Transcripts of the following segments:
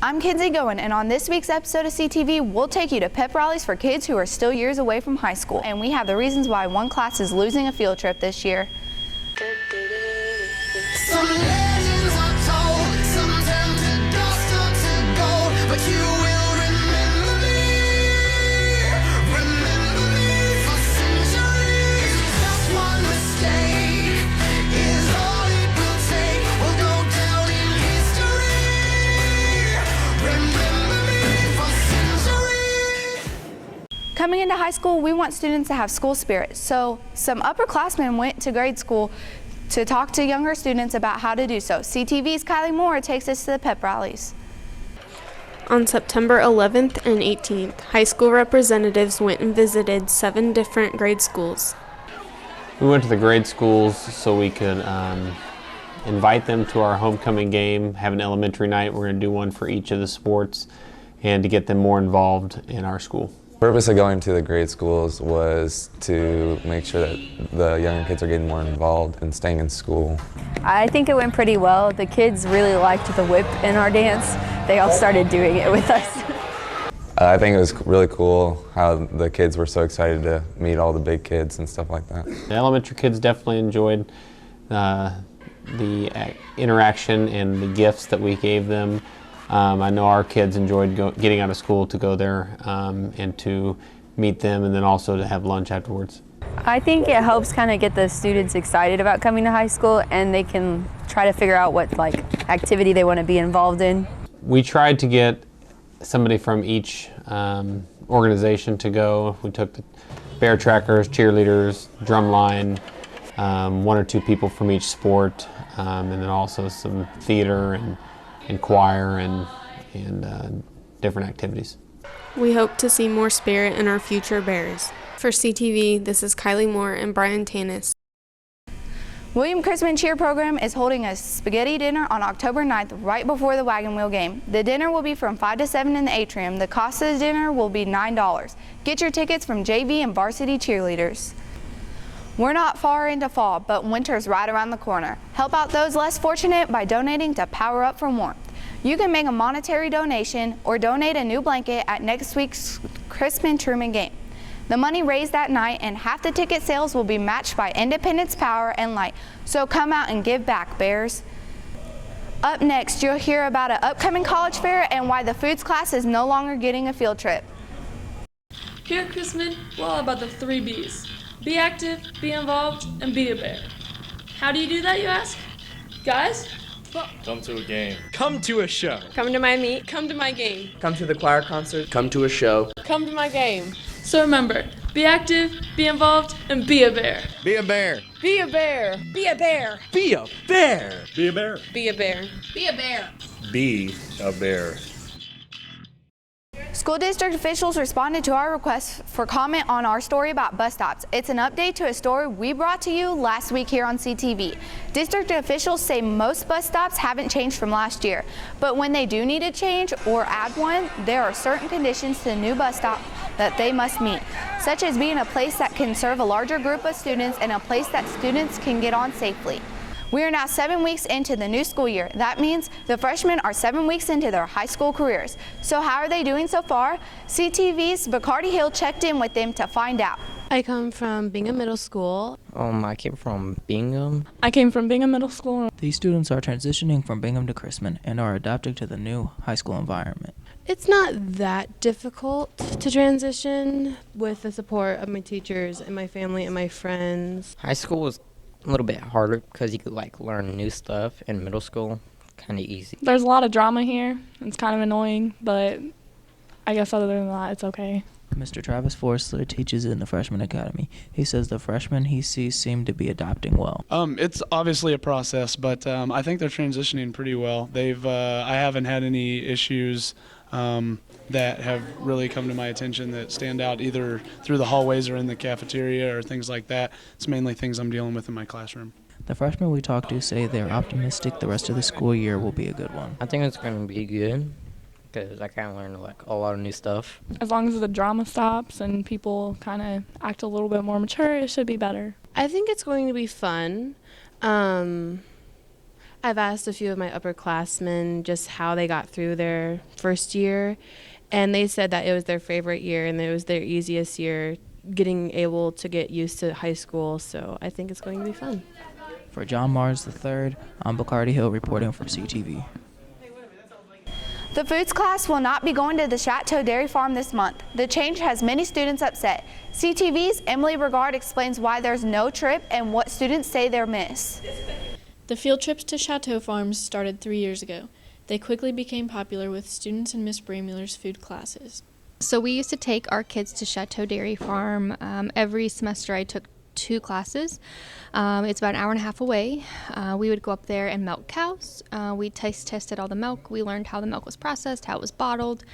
I'm Kinsey Goen, and on this week's episode of CTV, we'll take you to pep rallies for kids who are still years away from high school. And we have the reasons why one class is losing a field trip this year. Some legends are told, some turn to dust or to gold, but you will remember me for centuries. Just one mistake is all it will take. We'll go down in history. Remember me for centuries. Coming into high school, we want students to have school spirit. So some upperclassmen went to grade school to talk to younger students about how to do so. CTV's Kylie Moore takes us to the pep rallies. On September 11th and 18th, high school representatives went and visited 7 different grade schools. We went to the grade schools so we could invite them to our homecoming game, have an elementary night. We're going to do one for each of the sports and to get them more involved in our school. The purpose of going to the grade schools was to make sure that the younger kids are getting more involved and staying in school. I think it went pretty well. The kids really liked the whip in our dance. They all started doing it with us. I think it was really cool how the kids were so excited to meet all the big kids and stuff like that. The elementary kids definitely enjoyed the interaction and the gifts that we gave them. I know our kids enjoyed getting out of school to go there and to meet them, and then also to have lunch afterwards. I think it helps kind of get the students excited about coming to high school, and they can try to figure out what activity they want to be involved in. We tried to get somebody from each organization to go. We took the bear trackers, cheerleaders, drumline, 1 or 2 people from each sport, and then also some theater and choir and different activities. We hope to see more spirit in our future bears. For CTV, this is Kylie Moore and Brian Tanis. William Chrisman Cheer Program is holding a spaghetti dinner on October 9th right before the Wagon Wheel game. The dinner will be from 5 to 7 in the atrium. The cost of the dinner will be $9. Get your tickets from JV and varsity cheerleaders. We're not far into fall, but winter's right around the corner. Help out those less fortunate by donating to Power Up for Warmth. You can make a monetary donation or donate a new blanket at next week's Chrisman Truman game. The money raised that night and half the ticket sales will be matched by Independence Power and Light. So come out and give back, Bears. Up next, you'll hear about an upcoming college fair and why the foods class is no longer getting a field trip. Here at Chrisman, we're all about the 3 B's. Be active, be involved, and be a bear. How do you do that, you ask? Guys? Come to a game. Come to a show. Come to my meet. Come to my game. Come to the choir concert. Come to a show. Come to my game. So remember, be active, be involved, and be a bear. Be a bear. Be a bear. Be a bear. Be a bear. Be a bear. Be a bear. Be a bear. Be a bear. School district officials responded to our request for comment on our story about bus stops. It's an update to a story we brought to you last week here on CTV. District officials say most bus stops haven't changed from last year, but when they do need a change or add one, there are certain conditions to the new bus stop that they must meet, such as being a place that can serve a larger group of students and a place that students can get on safely. We are now 7 weeks into the new school year. That means the freshmen are 7 weeks into their high school careers. So how are they doing so far? CTV's Bacardi Hill checked in with them to find out. I come from Bingham Middle School. I came from Bingham. I came from Bingham Middle School. These students are transitioning from Bingham to Chrisman and are adapting to the new high school environment. It's not that difficult to transition with the support of my teachers and my family and my friends. High school was a little bit harder because you could learn new stuff. In middle school, kind of easy. There's a lot of drama here. It's kind of annoying, but I guess other than that, it's okay. Mr. Travis Forrester teaches in the freshman academy. He says the freshmen he sees seem to be adapting well. It's obviously a process, but I think they're transitioning pretty well. I haven't had any issues that have really come to my attention that stand out either through the hallways or in the cafeteria or things like that. It's mainly things I'm dealing with in my classroom. The freshmen we talked to say they're optimistic the rest of the school year will be a good one. I think it's going to be good because I kind of learned a lot of new stuff. As long as the drama stops and people kind of act a little bit more mature, it should be better. I think it's going to be fun. I've asked a few of my upperclassmen just how they got through their first year, and they said that it was their favorite year and it was their easiest year getting able to get used to high school, so I think it's going to be fun. For John Mars III, I'm Bacardi Hill reporting for CTV. The foods class will not be going to the Chateau Dairy Farm this month. The change has many students upset. CTV's Emily Brigard explains why there's no trip and what students say they'll miss. The field trips to Chateau Farms started 3 years ago. They quickly became popular with students in Miss Bramuller's food classes. So we used to take our kids to Chateau Dairy Farm. Every semester I took 2 classes. It's about an hour and a half away. We would go up there and milk cows. We tested all the milk. We learned how the milk was processed, how it was bottled.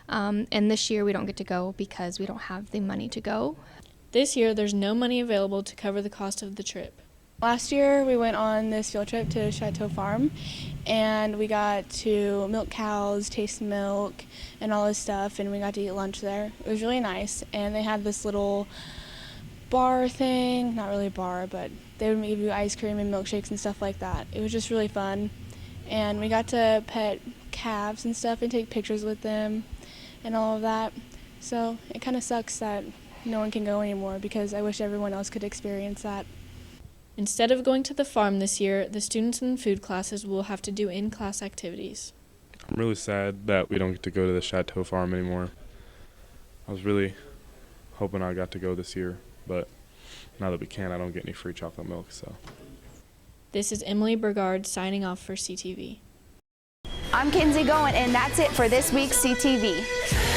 And this year we don't get to go because we don't have the money to go. This year there's no money available to cover the cost of the trip. Last year we went on this field trip to Chateau Farm and we got to milk cows, taste milk, and all this stuff, and we got to eat lunch there. It was really nice, and they had this little bar thing, not really a bar, but they would give you ice cream and milkshakes and stuff like that. It was just really fun, and we got to pet calves and stuff and take pictures with them and all of that. So it kind of sucks that no one can go anymore because I wish everyone else could experience that. Instead of going to the farm this year, the students in food classes will have to do in-class activities. I'm really sad that we don't get to go to the Chateau Farm anymore. I was really hoping I got to go this year, but now that we can't, I don't get any free chocolate milk, so. This is Emily Brigard signing off for CTV. I'm Kinsey Goen, and that's it for this week's CTV.